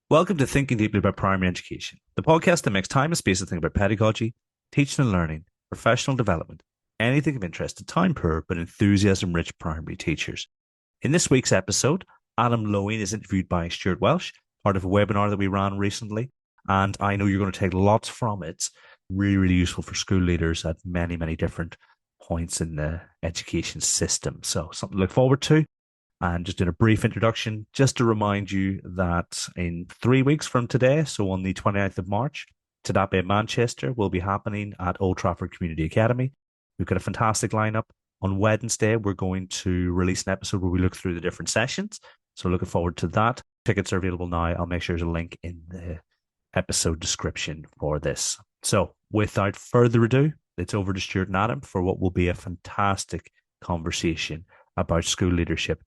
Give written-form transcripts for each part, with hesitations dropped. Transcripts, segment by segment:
Welcome to Thinking Deeply About Primary Education, the podcast that makes time and space to think about pedagogy, teaching and learning, professional development, anything of interest to time poor but enthusiasm rich primary teachers. In this week's episode, Adam Loewen is interviewed by Stuart Welsh, part of a webinar that we ran recently, and I know you're going to take lots from it. Really, really useful for school leaders at many, many different points in the education system. So, something to look forward to. And just doing a brief introduction, just to remind you that in 3 weeks from today, so on the 29th of March, TDAPE Manchester will be happening at Old Trafford Community Academy. We've got a fantastic lineup. On Wednesday, we're going to release an episode where we look through the different sessions. So looking forward to that. Tickets are available now. I'll make sure there's a link in the episode description for this. So without further ado, it's over to Stuart and Adam for what will be a fantastic conversation about school leadership.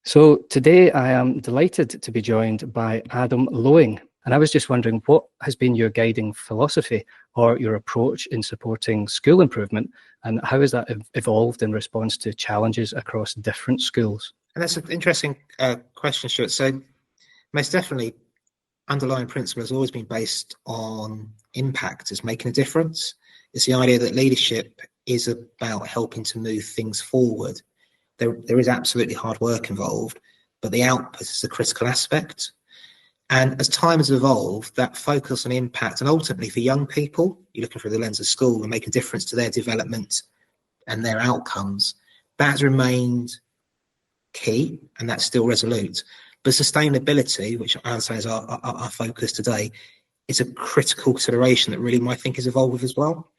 So today I am delighted to be joined by Adam Loewen. And I was just wondering, what has been your guiding philosophy or your approach in supporting school improvement, and how has that evolved in response to challenges across different schools? And that's an interesting question, Stuart. So most definitely, underlying principle has always been based on impact, as making a difference. It's the idea that leadership is about helping to move things forward. There is absolutely hard work involved, but the output is the critical aspect. And as time has evolved, that focus on impact, and ultimately for young people, you're looking through the lens of school and make a difference to their development and their outcomes, that has remained key, and that's still resolute. But sustainability, which I would say is our focus today, is a critical consideration that really I think has evolved with as well.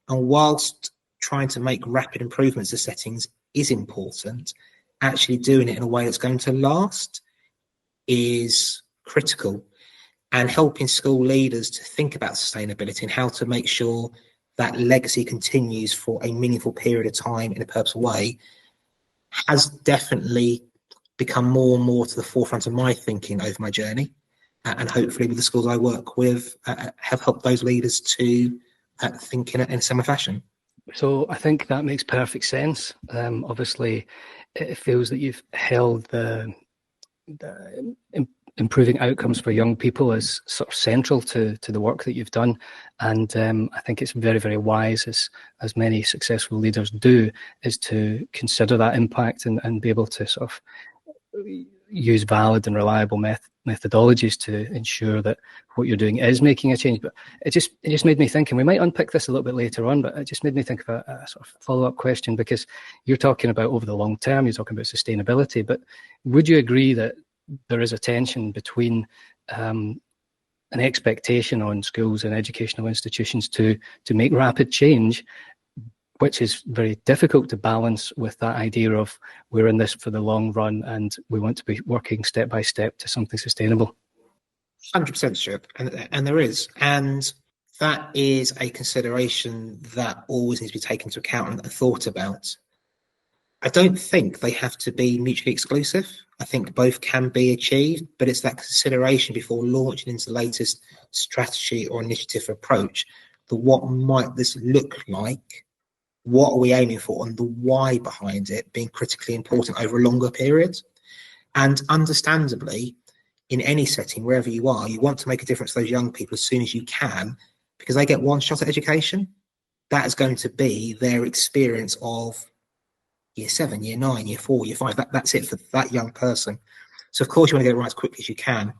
And whilst trying to make rapid improvements to settings is important, actually doing it in a way that's going to last is critical, and helping school leaders to think about sustainability and how to make sure that legacy continues for a meaningful period of time in a purposeful way has definitely become more and more to the forefront of my thinking over my journey, and hopefully with the schools I work with have helped those leaders to think in a similar fashion. So I think that makes perfect sense. Obviously, it feels that you've held the improving outcomes for young people as sort of central to the work that you've done. And I think it's very, very wise, as many successful leaders do, is to consider that impact and be able to sort of use valid and reliable methodologies to ensure that what you're doing is making a change. But it just made me think, and we might unpick this a little bit later on, but it just made me think of a sort of follow-up question, because you're talking about over the long term, you're talking about sustainability, but would you agree that there is a tension between an expectation on schools and educational institutions to make rapid change, which is very difficult to balance with that idea of we're in this for the long run and we want to be working step by step to something sustainable? 100% sure, and there is, and that is a consideration that always needs to be taken into account and thought about. I don't think they have to be mutually exclusive. I think both can be achieved, but it's that consideration before launching into the latest strategy or initiative approach, the what might this look like, what are we aiming for, and the why behind it being critically important over a longer period. And understandably, in any setting, wherever you are, you want to make a difference to those young people as soon as you can, because they get one shot at education. That is going to be their experience of year 7, year 9, year 4, year 5. That's it for that young person. So of course you want to get it right as quickly as you can,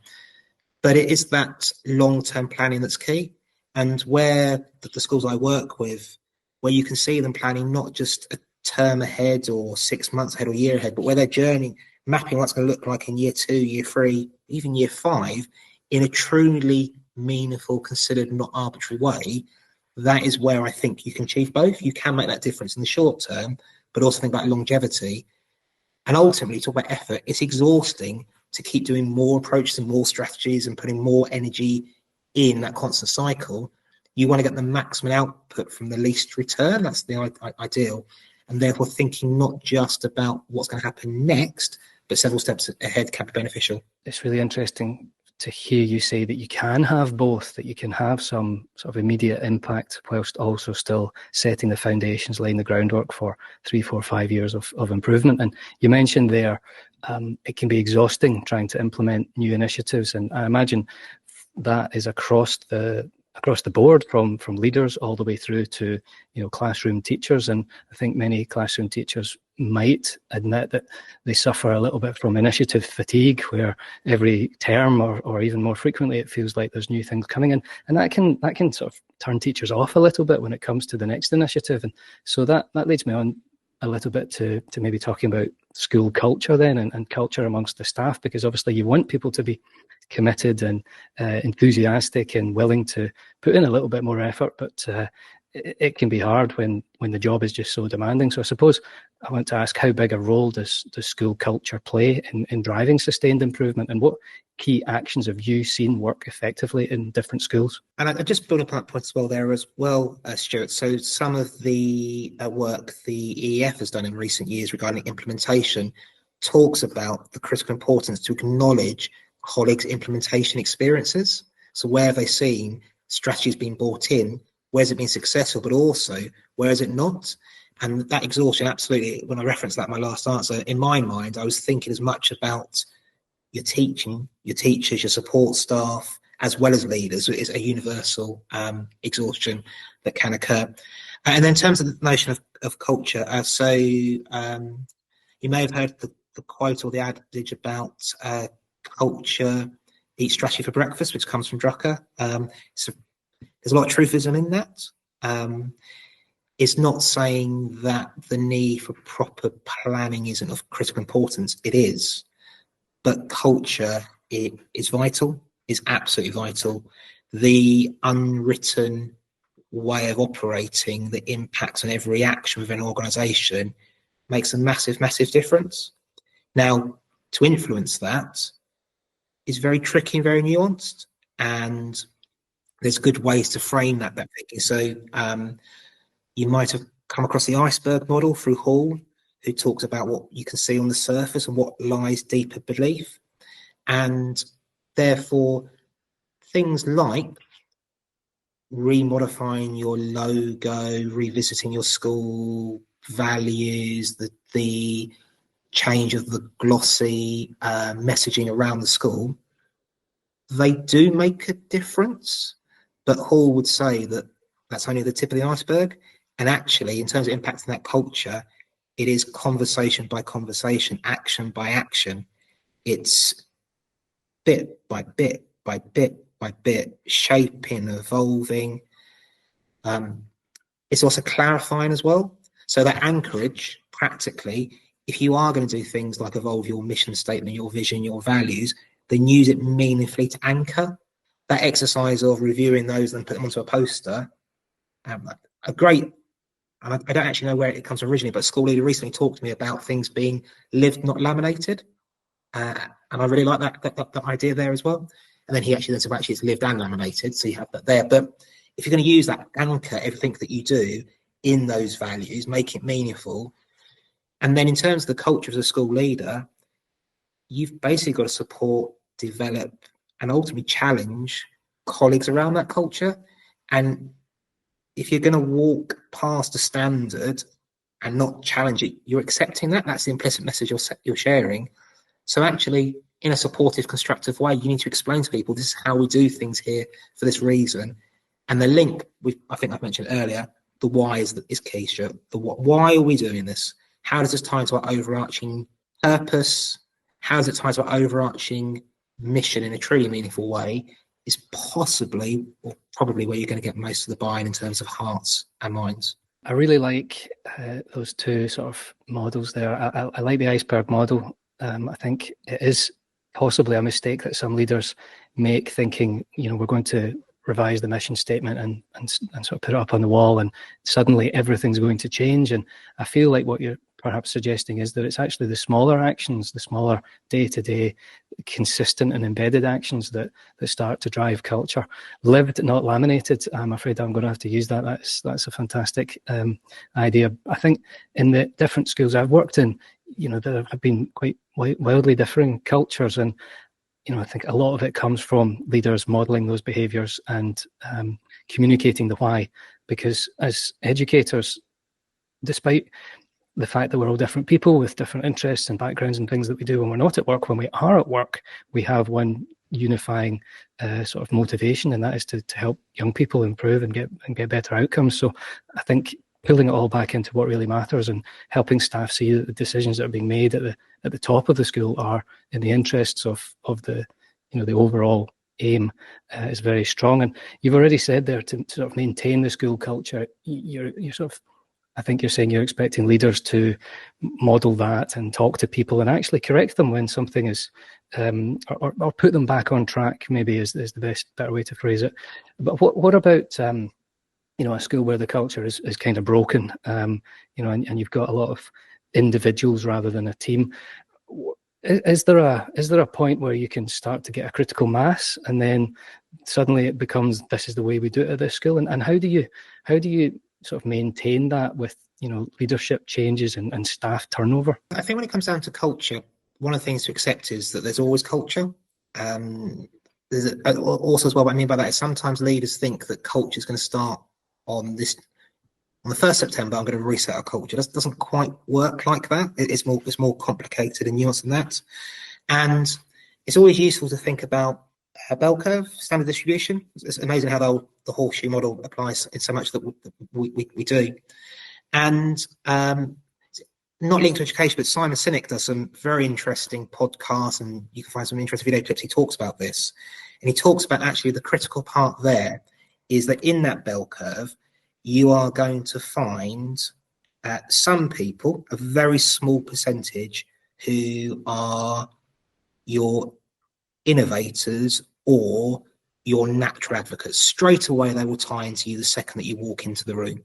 but it is that long-term planning that's key. And where the schools I work with, where you can see them planning not just a term ahead or 6 months ahead or a year ahead, but where they're journeying, mapping what's going to look like in year 2, year 3, even year 5, in a truly meaningful, considered, not arbitrary way, that is where I think you can achieve both. You can make that difference in the short term, but also think about longevity. And ultimately, talk about effort. It's exhausting to keep doing more approaches and more strategies and putting more energy in that constant cycle. You want to get the maximum output from the least return. That's the ideal. And therefore thinking not just about what's going to happen next, but several steps ahead can be beneficial. It's really interesting to hear you say that you can have both, that you can have some sort of immediate impact whilst also still setting the foundations, laying the groundwork for 3, 4, 5 years of improvement. And you mentioned there it can be exhausting trying to implement new initiatives, and I imagine that is across the board, from leaders all the way through to classroom teachers. And I think many classroom teachers might admit that they suffer a little bit from initiative fatigue, where every term or even more frequently it feels like there's new things coming in, and that can sort of turn teachers off a little bit when it comes to the next initiative. And so that leads me on a little bit to maybe talking about school culture then, and culture amongst the staff, because obviously you want people to be committed and enthusiastic and willing to put in a little bit more effort, but it can be hard when the job is just so demanding. So I suppose I want to ask, how big a role does school culture play in driving sustained improvement, and what key actions have you seen work effectively in different schools? And I just build up that point as well there as well, Stuart. So some of the work the EEF has done in recent years regarding implementation talks about the critical importance to acknowledge colleagues' implementation experiences. So where have they seen strategies being brought in? Where's it been successful, but also where is it not? And that exhaustion, absolutely, when I referenced that in my last answer, in my mind, I was thinking as much about your teaching, your teachers, your support staff, as well as leaders. It's a universal exhaustion that can occur. And then in terms of the notion of culture, you may have heard the quote or the adage about culture eats strategy for breakfast, which comes from Drucker. There's a lot of truthism in that. It's not saying that the need for proper planning isn't of critical importance. It is. But culture is vital, is absolutely vital. The unwritten way of operating that impacts on every action within an organisation makes a massive, massive difference. Now, to influence that is very tricky and very nuanced, and there's good ways to frame that thinking. So you might have come across the iceberg model through Hall, who talks about what you can see on the surface and what lies deeper beneath. And therefore, things like remodifying your logo, revisiting your school values, the change of the glossy messaging around the school, they do make a difference. But Hall would say that that's only the tip of the iceberg. And actually, in terms of impacting that culture, it is conversation by conversation, action by action. It's bit by bit by bit by bit, shaping, evolving. It's also clarifying as well. So that anchorage, practically, if you are going to do things like evolve your mission statement, your vision, your values, then use it meaningfully to anchor. That exercise of reviewing those and put them onto a poster, a great, and I don't actually know where it comes from originally, but a school leader recently talked to me about things being lived, not laminated. And I really like that idea there as well. And then he actually then said, actually, it's lived and laminated. So you have that there. But if you're going to use that anchor, everything that you do in those values, make it meaningful. And then in terms of the culture as a school leader, you've basically got to support, develop, and ultimately challenge colleagues around that culture. And if you're going to walk past a standard and not challenge it, you're accepting that. That's the implicit message you're sharing. So actually, in a supportive, constructive way, you need to explain to people, this is how we do things here for this reason. And the link, I think I've mentioned earlier, the why is key, Stuart. Why are we doing this? How does this tie into our overarching purpose? How does it tie to our overarching mission in a truly meaningful way? Is possibly or probably where you're going to get most of the buy-in in terms of hearts and minds. I really like those two sort of models there. I like the iceberg model. I think it is possibly a mistake that some leaders make, thinking, we're going to revise the mission statement and sort of put it up on the wall and suddenly everything's going to change. And I feel like what you're perhaps suggesting is that it's actually the smaller actions, the smaller day-to-day, consistent and embedded actions that start to drive culture. Lived, not laminated. I'm afraid I'm going to have to use that. That's a fantastic idea. I think in the different schools I've worked in, there have been quite wildly differing cultures, and I think a lot of it comes from leaders modelling those behaviours and communicating the why. Because as educators, despite the fact that we're all different people with different interests and backgrounds and things that we do when we're not at work, when we are at work, we have one unifying sort of motivation, and that is to help young people improve and get better outcomes. So I think pulling it all back into what really matters and helping staff see that the decisions that are being made at the top of the school are in the interests of the the overall aim is very strong. And you've already said there, to sort of maintain the school culture, you're sort of, I think you're saying you're expecting leaders to model that and talk to people and actually correct them when something is, or put them back on track, maybe is the better way to phrase it. But what about, a school where the culture is kind of broken, and you've got a lot of individuals rather than a team? Is there a point where you can start to get a critical mass, and then suddenly it becomes, this is the way we do it at this school? And how do you sort of maintain that with leadership changes and staff turnover? I think when it comes down to culture, one of the things to accept is that there's always culture. There's also as well, what I mean by that is sometimes leaders think that culture is going to start on the 1st September, I'm going to reset our culture. It doesn't quite work like that. It's more complicated and nuanced than that. And it's always useful to think about a bell curve, standard distribution. It's amazing how the horseshoe model applies in so much that we do. And not linked to education, but Simon Sinek does some very interesting podcasts, and you can find some interesting video clips. He talks about this. And he talks about actually the critical part there is that in that bell curve, you are going to find some people, a very small percentage, who are your innovators or your natural advocates. Straight away, they will tie into you the second that you walk into the room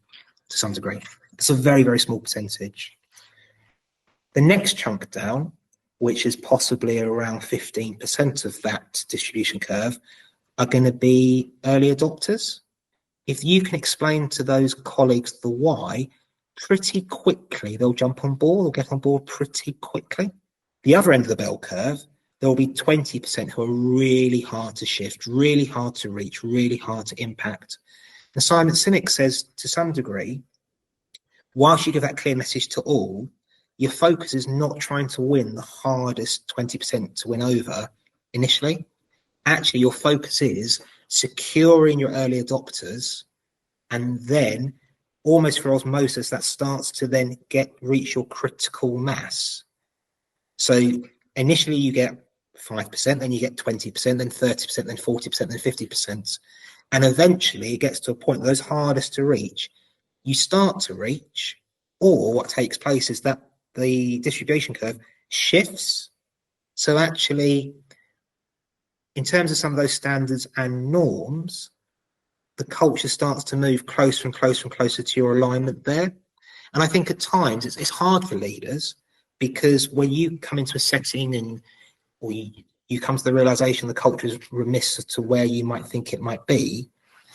to some degree. It's a very, very small percentage. The next chunk down, which is possibly around 15% of that distribution curve, are going to be early adopters. If you can explain to those colleagues the why, pretty quickly they'll jump on board or get on board pretty quickly. The other end of the bell curve, there will be 20% who are really hard to shift, really hard to reach, really hard to impact. And Simon Sinek says, to some degree, whilst you give that clear message to all, your focus is not trying to win the hardest 20% to win over initially. Actually, your focus is securing your early adopters, and then almost for osmosis that starts to then reach your critical mass. So initially you get 5%, then you get 20%, then 30%, then 40%, then 50%, and eventually it gets to a point those hardest to reach you start to reach, or what takes place is that the distribution curve shifts. So actually, in terms of some of those standards and norms, the culture starts to move closer and closer and closer to your alignment there. And I think at times it's hard for leaders, because when you come into a setting or you come to the realization the culture is remiss to where you might think it might be,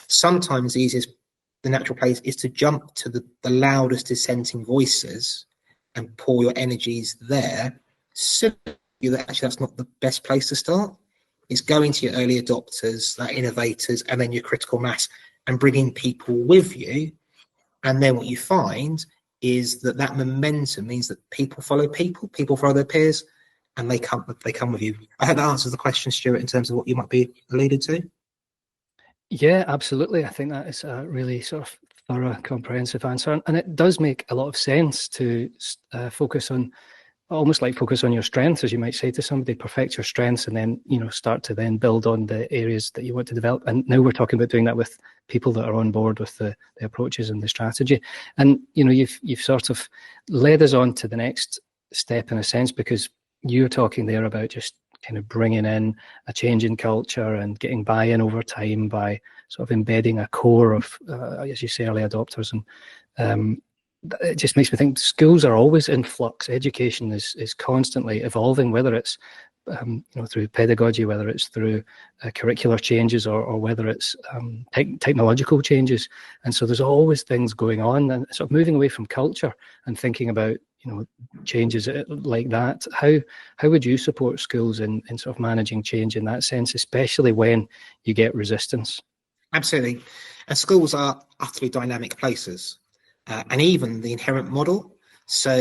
sometimes the natural place is to jump to the loudest dissenting voices and pour your energies there. So actually that's not the best place to start. Is going to your early adopters, that innovators, and then your critical mass, and bringing people with you. And then what you find is that momentum means that people follow people follow their peers, and they come with you. I hope that answers the question, Stuart, in terms of what you might be alluded to. Yeah, absolutely. I think that is a really sort of thorough, comprehensive answer. And it does make a lot of sense to focus on your strengths, as you might say to somebody, perfect your strengths, and then, start to then build on the areas that you want to develop. And now we're talking about doing that with people that are on board with the approaches and the strategy. And, you've sort of led us on to the next step in a sense, because you're talking there about just kind of bringing in a change in culture and getting buy-in over time by sort of embedding a core of, as you say, early adopters. And it just makes me think schools are always in flux. Education is constantly evolving, whether it's through pedagogy, whether it's through curricular changes, or whether it's technological changes. And so there's always things going on, and sort of moving away from culture and thinking about changes like that. How would you support schools in sort of managing change in that sense, especially when you get resistance? Absolutely. And schools are utterly dynamic places, and even the inherent model. So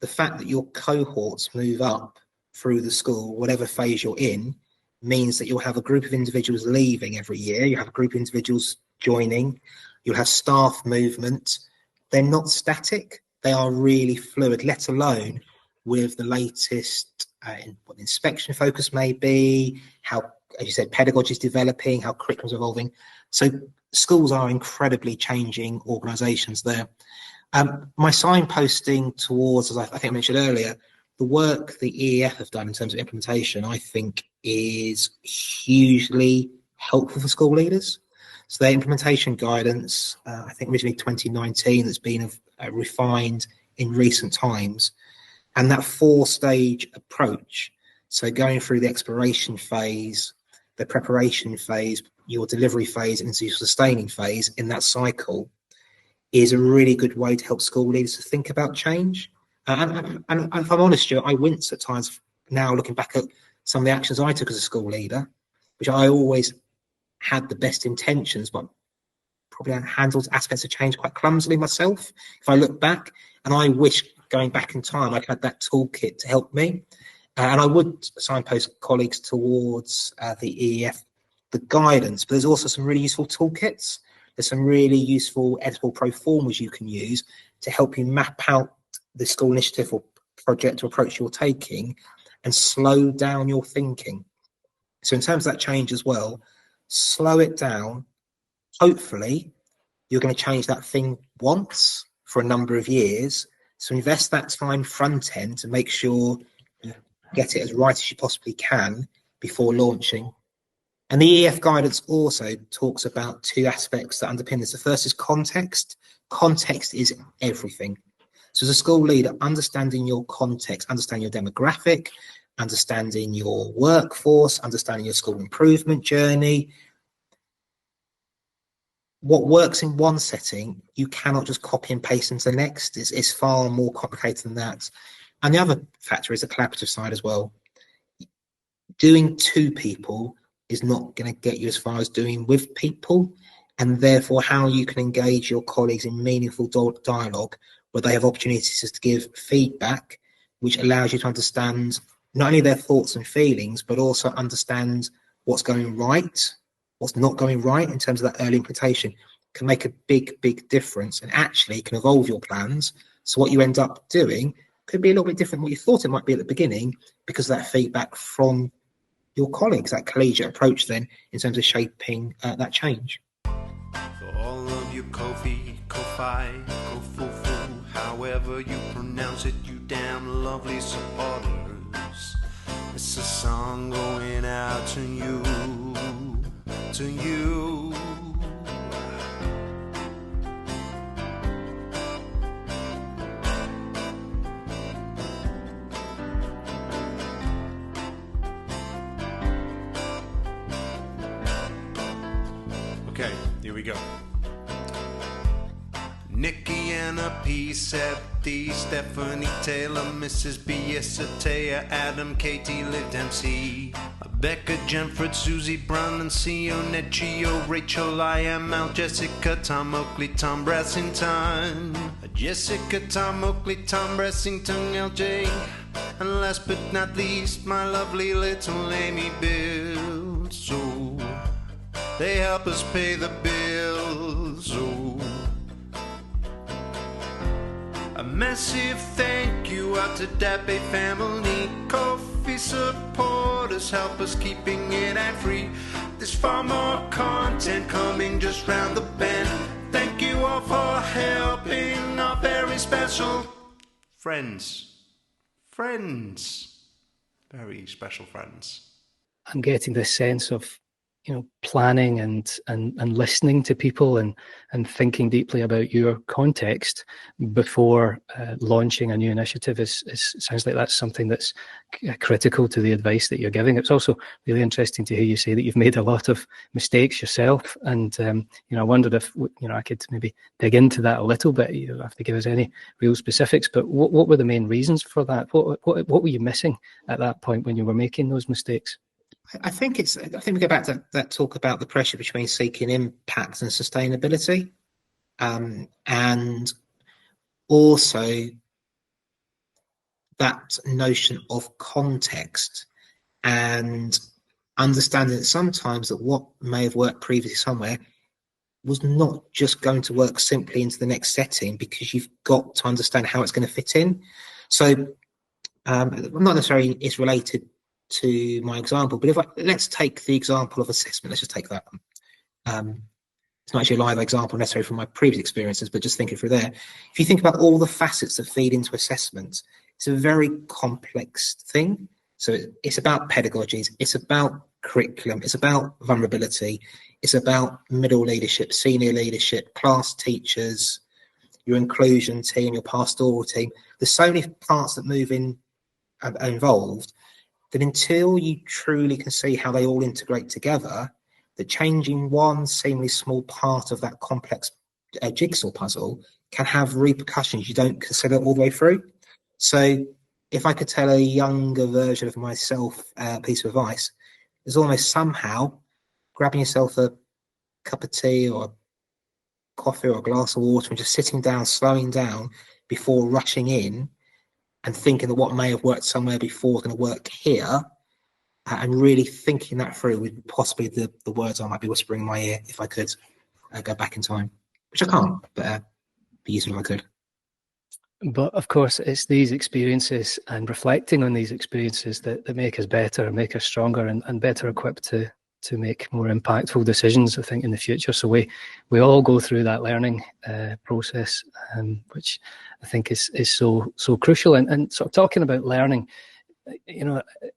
the fact that your cohorts move up through the school, whatever phase you're in, means that you'll have a group of individuals leaving every year. You have a group of individuals joining. You'll have staff movement. They're not static. They are really fluid, let alone with the latest in what the inspection focus may be, how, as you said, pedagogy is developing, how curriculum is evolving. So schools are incredibly changing organisations there. My signposting towards, as I think I mentioned earlier, the work the EEF have done in terms of implementation, I think, is hugely helpful for school leaders. So their implementation guidance, I think originally 2019, that's been refined in recent times. And that 4-stage approach, so going through the exploration phase, the preparation phase, your delivery phase, into your sustaining phase in that cycle, is a really good way to help school leaders to think about change. And if I'm honest, Stuart, I wince at times now looking back at some of the actions I took as a school leader, which I always had the best intentions, but probably handled aspects of change quite clumsily myself, if I look back. And I wish, going back in time, I'd had that toolkit to help me. And I would signpost colleagues towards the EEF, the guidance, but there's also some really useful toolkits. There's some really useful editable pro formas you can use to help you map out the school initiative or project or approach you're taking and slow down your thinking. So in terms of that change as well, slow it down. Hopefully, you're going to change that thing once for a number of years. So invest that time front end to make sure you get it as right as you possibly can before launching. And the EEF guidance also talks about 2 aspects that underpin this. The first is context. Context is everything. So as a school leader, understanding your context, understanding your demographic, understanding your workforce, understanding your school improvement journey. What works in one setting, you cannot just copy and paste into the next. It's far more complicated than that. And the other factor is the collaborative side as well. Doing to people is not going to get you as far as doing with people, and therefore how you can engage your colleagues in meaningful dialogue where they have opportunities to give feedback, which allows you to understand not only their thoughts and feelings, but also understand what's going right, what's not going right in terms of that early implementation, can make a big difference and actually can evolve your plans. So what you end up doing could be a little bit different than what you thought it might be at the beginning because of that feedback from your colleagues, that collegiate approach then in terms of shaping that change. For all of you Kofi, Ko-Fi, Ko-Fu-Fu, however you pronounce it, you damn lovely supporters. It's a song going out to you, to you. Okay, here we go. Nikki Anna P. Septi, Stephanie Taylor, Mrs. B. Esatea, Adam, Katie, Liv Dempsey, Becca, Jenford, Susie, Brown, andCio, Netchio, Rachel, I am Al, Jessica, Tom Oakley, Tom Brassington, Jessica, Tom Oakley, Tom Brassington, LJ, and last but not least, my lovely little Amy Bill. So they help us pay the bills. So a massive thank you out to Dappy family. Coffee supporters help us keeping it ad-free. There's far more content coming just round the bend. Thank you all for helping our very special friends. Friends. Very special friends. I'm getting this sense of planning and listening to people and thinking deeply about your context before launching a new initiative sounds like that's something that's critical to the advice that you're giving. It's also really interesting to hear you say that you've made a lot of mistakes yourself, and I wondered if I could maybe dig into that a little bit. You don't have to give us any real specifics, but what were the main reasons for that? What were you missing at that point when you were making those mistakes? I think we go back to that talk about the pressure between seeking impact and sustainability, and also that notion of context and understanding that sometimes that what may have worked previously somewhere was not just going to work simply into the next setting, because you've got to understand how it's going to fit in. So not necessarily it's related to my example, but let's take the example of assessment. Let's just take that. It's not actually a live example necessarily from my previous experiences, but just thinking through there. If you think about all the facets that feed into assessment, it's a very complex thing. So it's about pedagogies, it's about curriculum, it's about vulnerability, it's about middle leadership, senior leadership, class teachers, your inclusion team, your pastoral team. There's so many parts that move in are involved, that until you truly can see how they all integrate together, that changing one seemingly small part of that complex jigsaw puzzle can have repercussions you don't consider all the way through. So if I could tell a younger version of myself a piece of advice, is almost somehow grabbing yourself a cup of tea or coffee or a glass of water and just sitting down, slowing down before rushing in, and thinking that what may have worked somewhere before is going to work here, and really thinking that through would possibly the words I might be whispering in my ear if I could go back in time, which I can't, but be useful if I could. But of course, it's these experiences and reflecting on these experiences that make us better and make us stronger and better equipped to make more impactful decisions, I think, in the future. So we all go through that learning process, which I think is so crucial. And sort of talking about learning,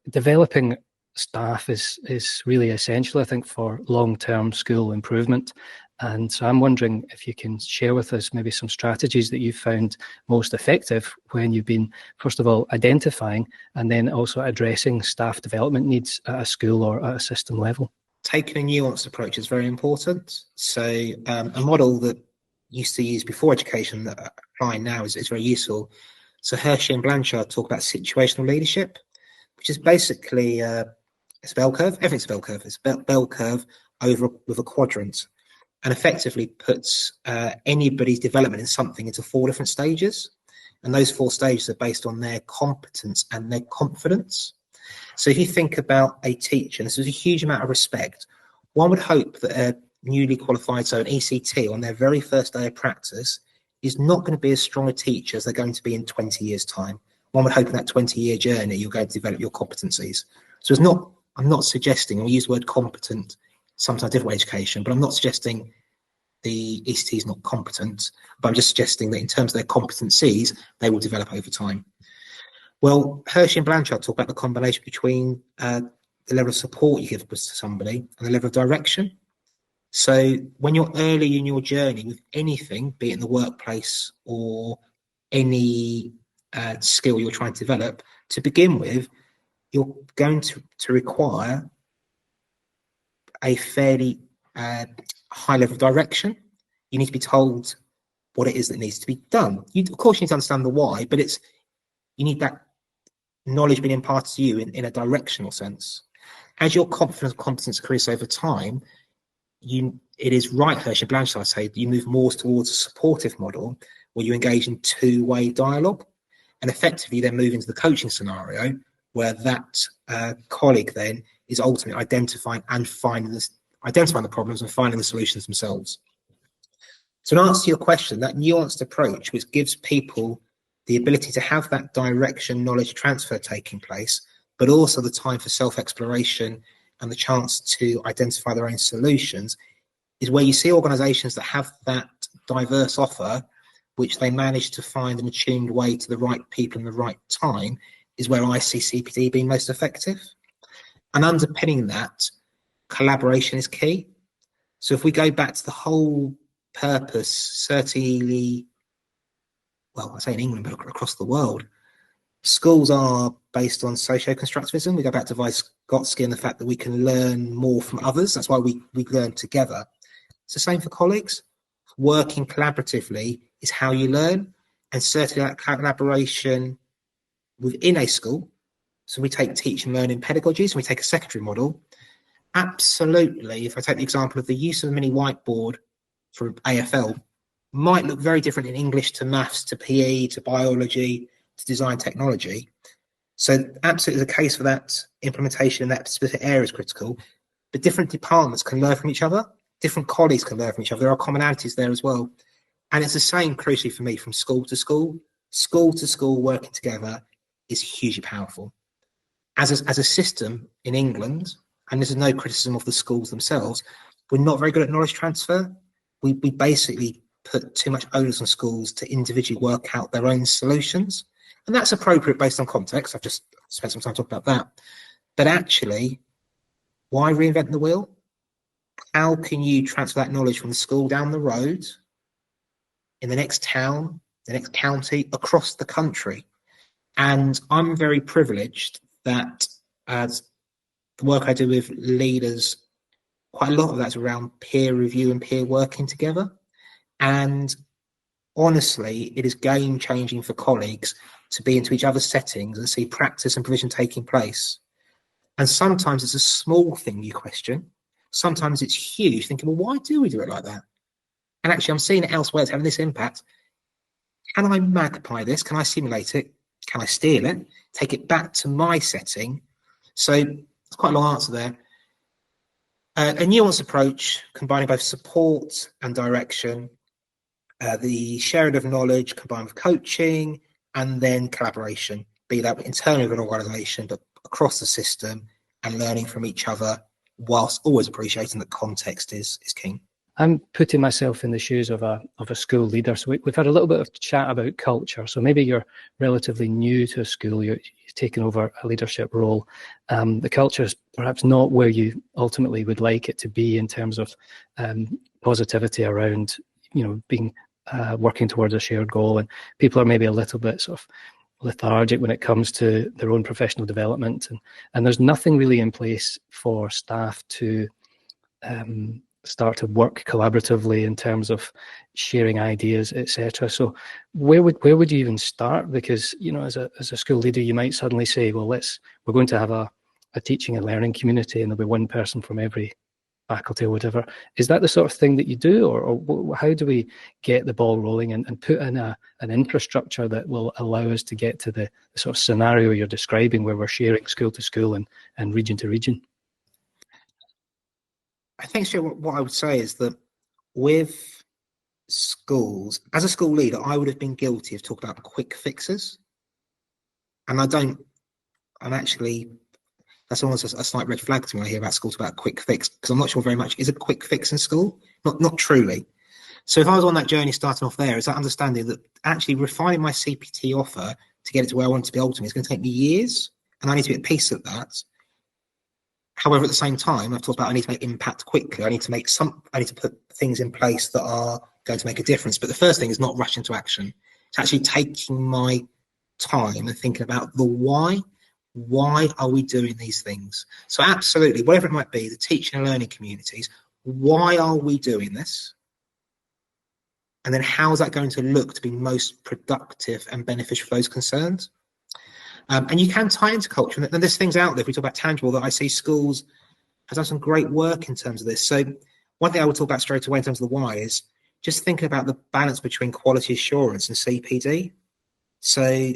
developing staff is really essential, I think, for long-term school improvement. And so I'm wondering if you can share with us maybe some strategies that you've found most effective when you've been, first of all, identifying and then also addressing staff development needs at a school or at a system level. Taking a nuanced approach is very important. So a model that used to use before education that applying now is very useful. So Hershey and Blanchard talk about situational leadership, which is basically it's a bell curve. Everything's a bell curve. It's a bell curve over with a quadrant, and effectively puts anybody's development in something into 4 different stages. And those 4 stages are based on their competence and their confidence. So if you think about a teacher, and this is a huge amount of respect, one would hope that a newly qualified, so an ECT, on their very first day of practice, is not going to be as strong a teacher as they're going to be in 20 years' time. One would hope in that 20-year journey, you're going to develop your competencies. So I'm not suggesting, I'll use the word competent, sometimes different education, but I'm not suggesting the ECT is not competent, but I'm just suggesting that in terms of their competencies, they will develop over time. Well, Hershey and Blanchard talk about the combination between the level of support you give to somebody and the level of direction. So when you're early in your journey with anything, be it in the workplace or any skill you're trying to develop, to begin with, you're going to require a fairly high level of direction. You need to be told what it is that needs to be done. Of course, you need to understand the why, but you need that knowledge being imparted to you in a directional sense. As your confidence and competence increase over time, it is right, Hershey and Blanchard say, you move more towards a supportive model where you engage in 2-way dialogue, and effectively then move into the coaching scenario where that colleague then is ultimately identifying the problems and finding the solutions themselves. So in answer to your question, that nuanced approach, which gives people the ability to have that direction, knowledge transfer taking place, but also the time for self-exploration and the chance to identify their own solutions, is where you see organisations that have that diverse offer, which they manage to find an attuned way to the right people in the right time, is where I see CPD being most effective. And underpinning that, collaboration is key. So if we go back to the whole purpose, certainly, well, I say in England, but across the world, schools are based on socio-constructivism. We go back to Vygotsky and the fact that we can learn more from others. That's why we learn together. It's the same for colleagues. Working collaboratively is how you learn, and certainly that collaboration within a school. So we take teach and learn in pedagogies, and we take a secondary model. Absolutely, if I take the example of the use of a mini whiteboard for AFL, might look very different in English to maths, to PE, to biology, to design technology. So absolutely the case for that implementation in that specific area is critical. But different departments can learn from each other. Different colleagues can learn from each other. There are commonalities there as well. And it's the same, crucially for me, from school to school. School to school working together is hugely powerful. As a system in England, and this is no criticism of the schools themselves, we're not very good at knowledge transfer. We basically put too much onus on schools to individually work out their own solutions. And that's appropriate based on context. I've just spent some time talking about that. But actually, why reinvent the wheel? How can you transfer that knowledge from the school down the road, in the next town, the next county, across the country? And I'm very privileged that as the work I do with leaders, quite a lot of that's around peer review and peer working together. And honestly, it is game changing for colleagues to be into each other's settings and see practice and provision taking place. And sometimes it's a small thing you question. Sometimes it's huge, thinking, well, why do we do it like that? And actually, I'm seeing it elsewhere. It's having this impact. Can I magpie this? Can I simulate it? Can I steal it? Take it back to my setting? So it's quite a long answer there. A nuanced approach, combining both support and direction, the sharing of knowledge combined with coaching, and then collaboration, be that internally of an organisation, but across the system, and learning from each other, whilst always appreciating that context is king. I'm putting myself in the shoes of a school leader. So we've had a little bit of chat about culture. So maybe you're relatively new to a school, you've taken over a leadership role. The culture is perhaps not where you ultimately would like it to be in terms of positivity around, being working towards a shared goal, and people are maybe a little bit sort of lethargic when it comes to their own professional development, and there's nothing really in place for staff to start to work collaboratively in terms of sharing ideas, etc. So where would you even start? Because as a school leader, you might suddenly say, well, we're going to have a teaching and learning community, and there'll be one person from every faculty or whatever. Is that the sort of thing that you do, or how do we get the ball rolling and put in an infrastructure that will allow us to get to the sort of scenario you're describing, where we're sharing school to school and region to region? I think, Stuart, what I would say is that with schools, as a school leader, I would have been guilty of talking about quick fixes. And that's almost a slight red flag to me when I hear about schools about a quick fix, because I'm not sure very much is a quick fix in school, not truly. So if I was on that journey starting off there, is that understanding that actually refining my CPT offer to get it to where I want it to be ultimately is going to take me years, and I need to be at peace at that. However, at the same time, I've talked about I need to make impact quickly. I need to put things in place that are going to make a difference. But the first thing is not rush into action. It's actually taking my time and thinking about the why. Why are we doing these things? So absolutely, whatever it might be, the teaching and learning communities, why are we doing this? And then how is that going to look to be most productive and beneficial for those concerned? And you can tie into culture. And there's things out there, if we talk about tangible, that I see schools have done some great work in terms of this. So one thing I would talk about straight away in terms of the why is just thinking about the balance between quality assurance and CPD. So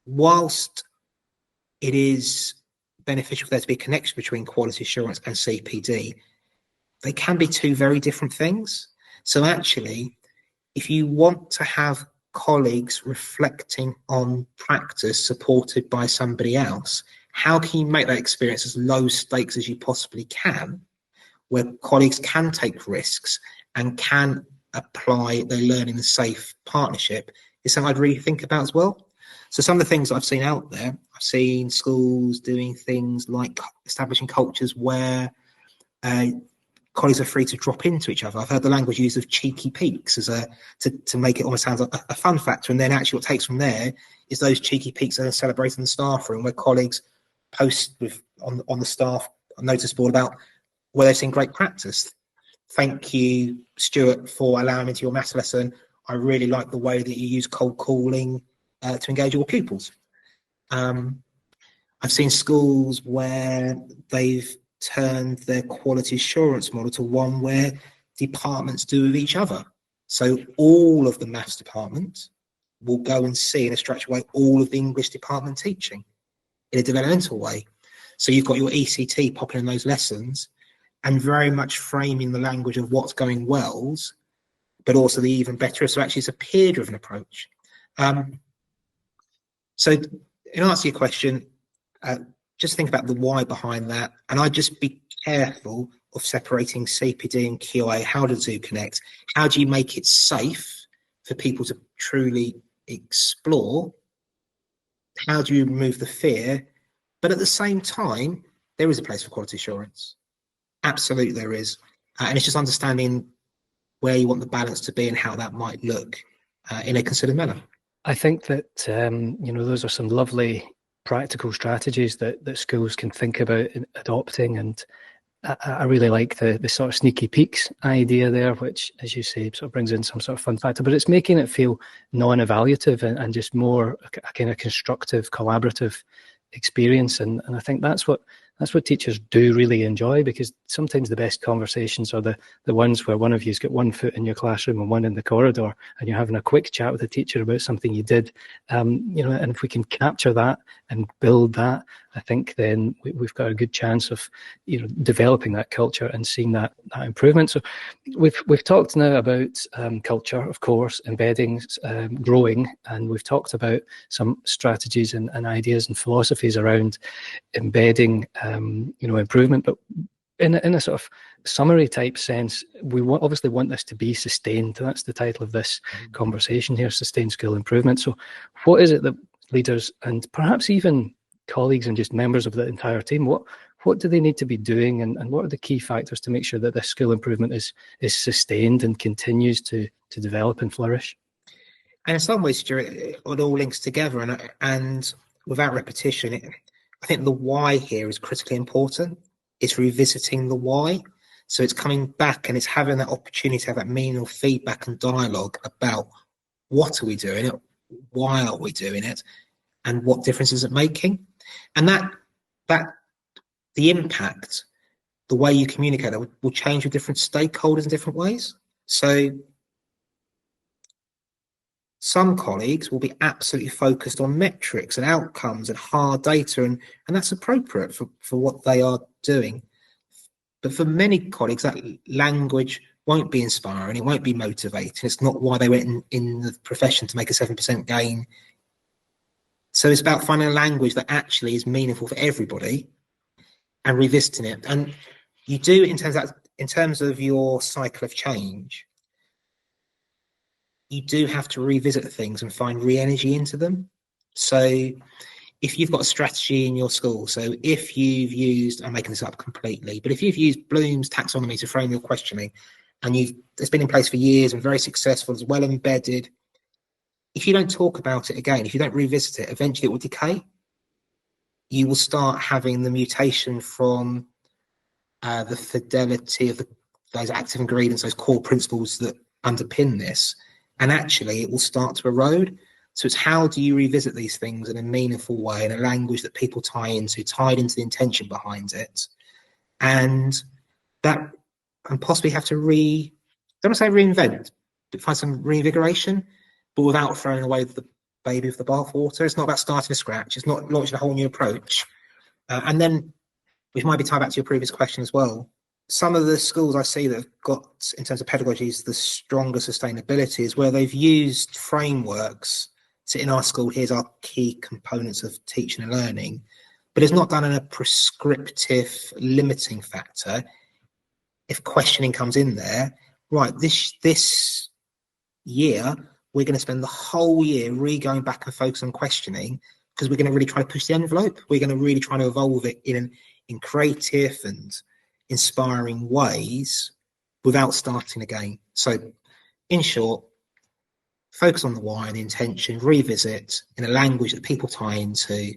whilst it is beneficial for there to be a connection between quality assurance and CPD, they can be two very different things. So actually, if you want to have colleagues reflecting on practice supported by somebody else, how can you make that experience as low stakes as you possibly can, where colleagues can take risks and can apply their learning in a safe partnership, is something I'd really think about as well. So some of the things I've seen out there, I've seen schools doing things like establishing cultures where colleagues are free to drop into each other. I've heard the language used of cheeky peeks as to make it almost sound like a fun factor. And then actually what takes from there is those cheeky peeks are celebrated in the staff room, where colleagues post on the staff notice board about where they've seen great practice. Thank you, Stuart, for allowing me into your maths lesson. I really like the way that you use cold calling to engage your pupils. I've seen schools where they've turned their quality assurance model to one where departments do with each other. So all of the maths department will go and see in a structured way all of the English department teaching in a developmental way. So you've got your ECT popping in those lessons and very much framing the language of what's going wells, but also the even better. So actually it's a peer-driven approach. So in answer to your question, just think about the why behind that. And I'd just be careful of separating CPD and QA. How does it connect? How do you make it safe for people to truly explore? How do you remove the fear? But at the same time, there is a place for quality assurance. Absolutely there is. And it's just understanding where you want the balance to be and how that might look in a considered manner. I think that, those are some lovely practical strategies that schools can think about adopting. And I really like the sort of sneaky peeks idea there, which, as you say, sort of brings in some sort of fun factor, but it's making it feel non-evaluative and just more a kind of constructive, collaborative experience. And I think that's what teachers do really enjoy, because sometimes the best conversations are the ones where one of you's got one foot in your classroom and one in the corridor, and you're having a quick chat with the teacher about something you did. And if we can capture that and build that, I think then we've got a good chance of developing that culture and seeing that improvement. So we've talked now about culture, of course, embedding, growing, and we've talked about some strategies and ideas and philosophies around embedding improvement. But in a sort of summary type sense, we obviously want this to be sustained. That's the title of this conversation here, Sustained School Improvement. So what is it that leaders and perhaps even colleagues and just members of the entire team, what do they need to be doing, and what are the key factors to make sure that this school improvement is sustained and continues to develop and flourish? And in some ways, Stuart, it all links together, and without repetition, I think the why here is critically important. It's revisiting the why. So it's coming back and it's having that opportunity to have that meaningful feedback and dialogue about what are we doing it, why are we doing it, and what difference is it making. And that the impact, the way you communicate that will change with different stakeholders in different ways. So some colleagues will be absolutely focused on metrics and outcomes and hard data, and that's appropriate for what they are doing. But for many colleagues, that language won't be inspiring, it won't be motivating. It's not why they went in the profession to make a 7% gain. So it's about finding a language that actually is meaningful for everybody and revisiting it. And you do in terms of your cycle of change, you do have to revisit things and find re-energy into them. So if you've got a strategy in your school, so if you've used, I'm making this up completely, but if you've used Bloom's taxonomy to frame your questioning, and it's been in place for years and very successful, it's well embedded, if you don't talk about it again, if you don't revisit it, eventually it will decay. You will start having the mutation from the fidelity of those active ingredients, those core principles that underpin this, and actually it will start to erode. So it's how do you revisit these things in a meaningful way, in a language that people tied into the intention behind it, and possibly have to don't want to say reinvent, but find some reinvigoration, but without throwing away the baby with the bathwater. It's not about starting from scratch. It's not launching a whole new approach. And then, which might be tied back to your previous question as well, some of the schools I see that have got, in terms of pedagogies, the stronger sustainability is where they've used frameworks. So in our school, here's our key components of teaching and learning, but it's not done in a prescriptive limiting factor. If questioning comes in there, right, this year, we're going to spend the whole year going back and focus on questioning because we're going to really try to push the envelope. We're going to really try to evolve it in creative and inspiring ways without starting again. So, in short, focus on the why and the intention, revisit in a language that people tie into,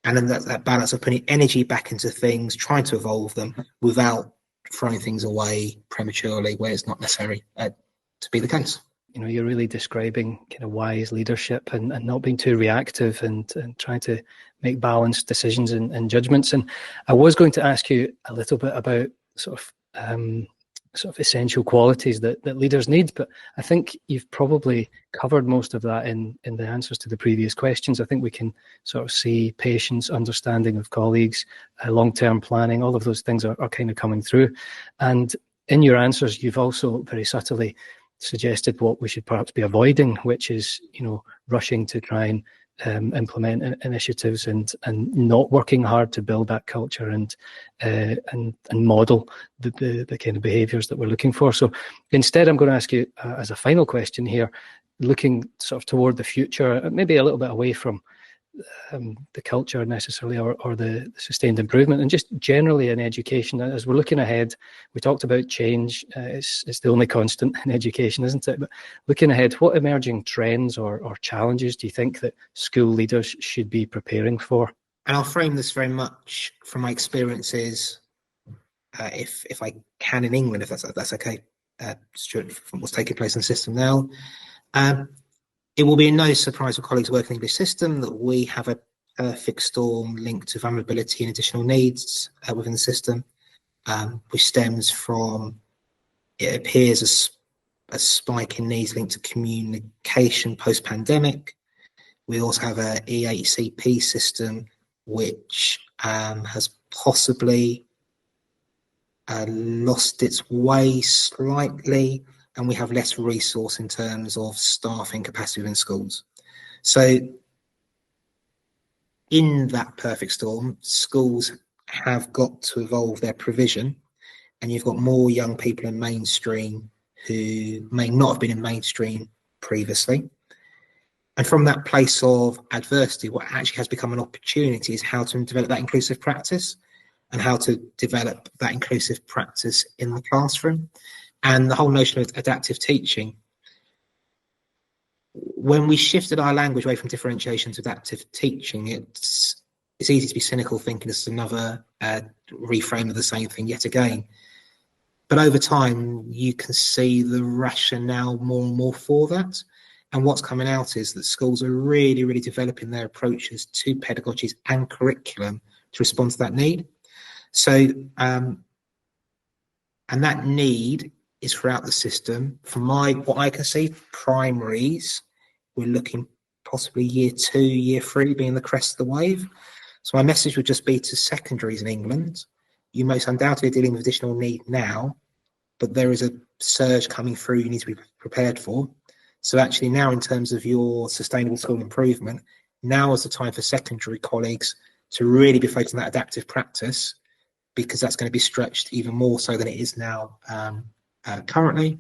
and then that balance of putting energy back into things, trying to evolve them without throwing things away prematurely where it's not necessary to be the case. You're really describing kind of wise leadership and not being too reactive and trying to make balanced decisions and judgments. And I was going to ask you a little bit about sort of essential qualities that leaders need, but I think you've probably covered most of that in the answers to the previous questions. I think we can sort of see patience, understanding of colleagues, long-term planning, all of those things are kind of coming through. And in your answers, you've also very subtly suggested what we should perhaps be avoiding, which is, rushing to try and implement initiatives and not working hard to build that culture and model the kind of behaviours that we're looking for. So instead, I'm going to ask you as a final question here, looking sort of toward the future, maybe a little bit away from the culture necessarily or the sustained improvement, and just generally in education. As we're looking ahead, we talked about change. It's the only constant in education, isn't it? But looking ahead, what emerging trends or challenges do you think that school leaders should be preparing for? And I'll frame this very much from my experiences, if I can, in England, if that's okay, Stuart, from what's taking place in the system now. It will be no surprise for colleagues working in the English system that we have a perfect storm linked to vulnerability and additional needs within the system, which stems from, it appears, a spike in needs linked to communication post-pandemic. We also have a EHCP system which has possibly lost its way slightly, and we have less resource in terms of staffing capacity within schools. So in that perfect storm, schools have got to evolve their provision, and you've got more young people in mainstream who may not have been in mainstream previously. And from that place of adversity, what actually has become an opportunity is how to develop that inclusive practice and how to develop that inclusive practice in the classroom. And the whole notion of adaptive teaching, when we shifted our language away from differentiation to adaptive teaching, it's easy to be cynical, thinking it's another reframe of the same thing yet again. But over time, you can see the rationale more and more for that. And what's coming out is that schools are really, really developing their approaches to pedagogies and curriculum to respond to that need. So, and that need is throughout the system. From what I can see, primaries, we're looking possibly year 2, year 3 being the crest of the wave. So my message would just be to secondaries in England, you most undoubtedly are dealing with additional need now, but there is a surge coming through you need to be prepared for. So actually now, in terms of your sustainable school improvement, now is the time for secondary colleagues to really be focused on that adaptive practice, because that's going to be stretched even more so than it is now currently.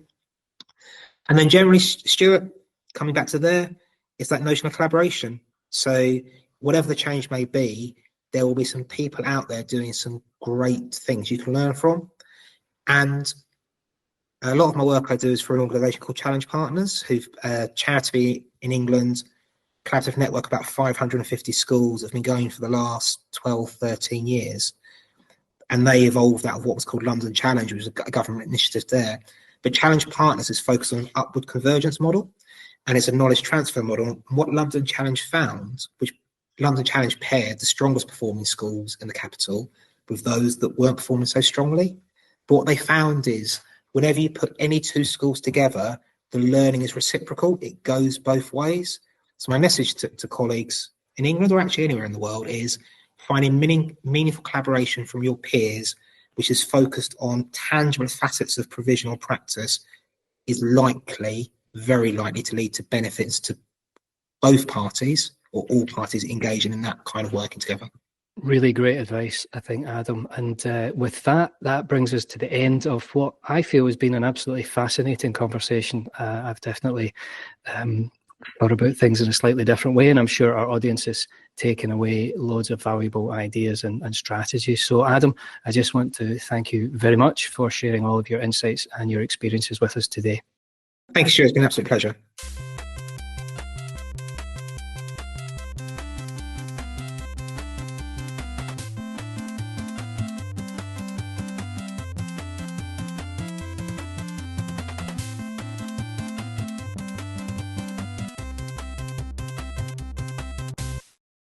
And then generally, Stuart, coming back to there, it's that notion of collaboration. So whatever the change may be, there will be some people out there doing some great things you can learn from. And a lot of my work I do is for an organisation called Challenge Partners, who've charity in England, collaborative network, about 550 schools have been going for the last 12, 13 years. And they evolved out of what was called London Challenge, which was a government initiative there. But Challenge Partners is focused on an upward convergence model, and it's a knowledge transfer model. And what London Challenge found, which London Challenge paired the strongest performing schools in the capital with those that weren't performing so strongly. But what they found is whenever you put any two schools together, the learning is reciprocal. It goes both ways. So my message to colleagues in England, or actually anywhere in the world, is finding meaningful collaboration from your peers, which is focused on tangible facets of provisional practice, is likely, very likely, to lead to benefits to both parties, or all parties engaging in that kind of working together. Really great advice, I think, Adam. And with that brings us to the end of what I feel has been an absolutely fascinating conversation. I've definitely thought about things in a slightly different way, and I'm sure our audience has taken away loads of valuable ideas and strategies. So Adam, I just want to thank you very much for sharing all of your insights and your experiences with us today. Thank you, Stuart. It's been an absolute pleasure.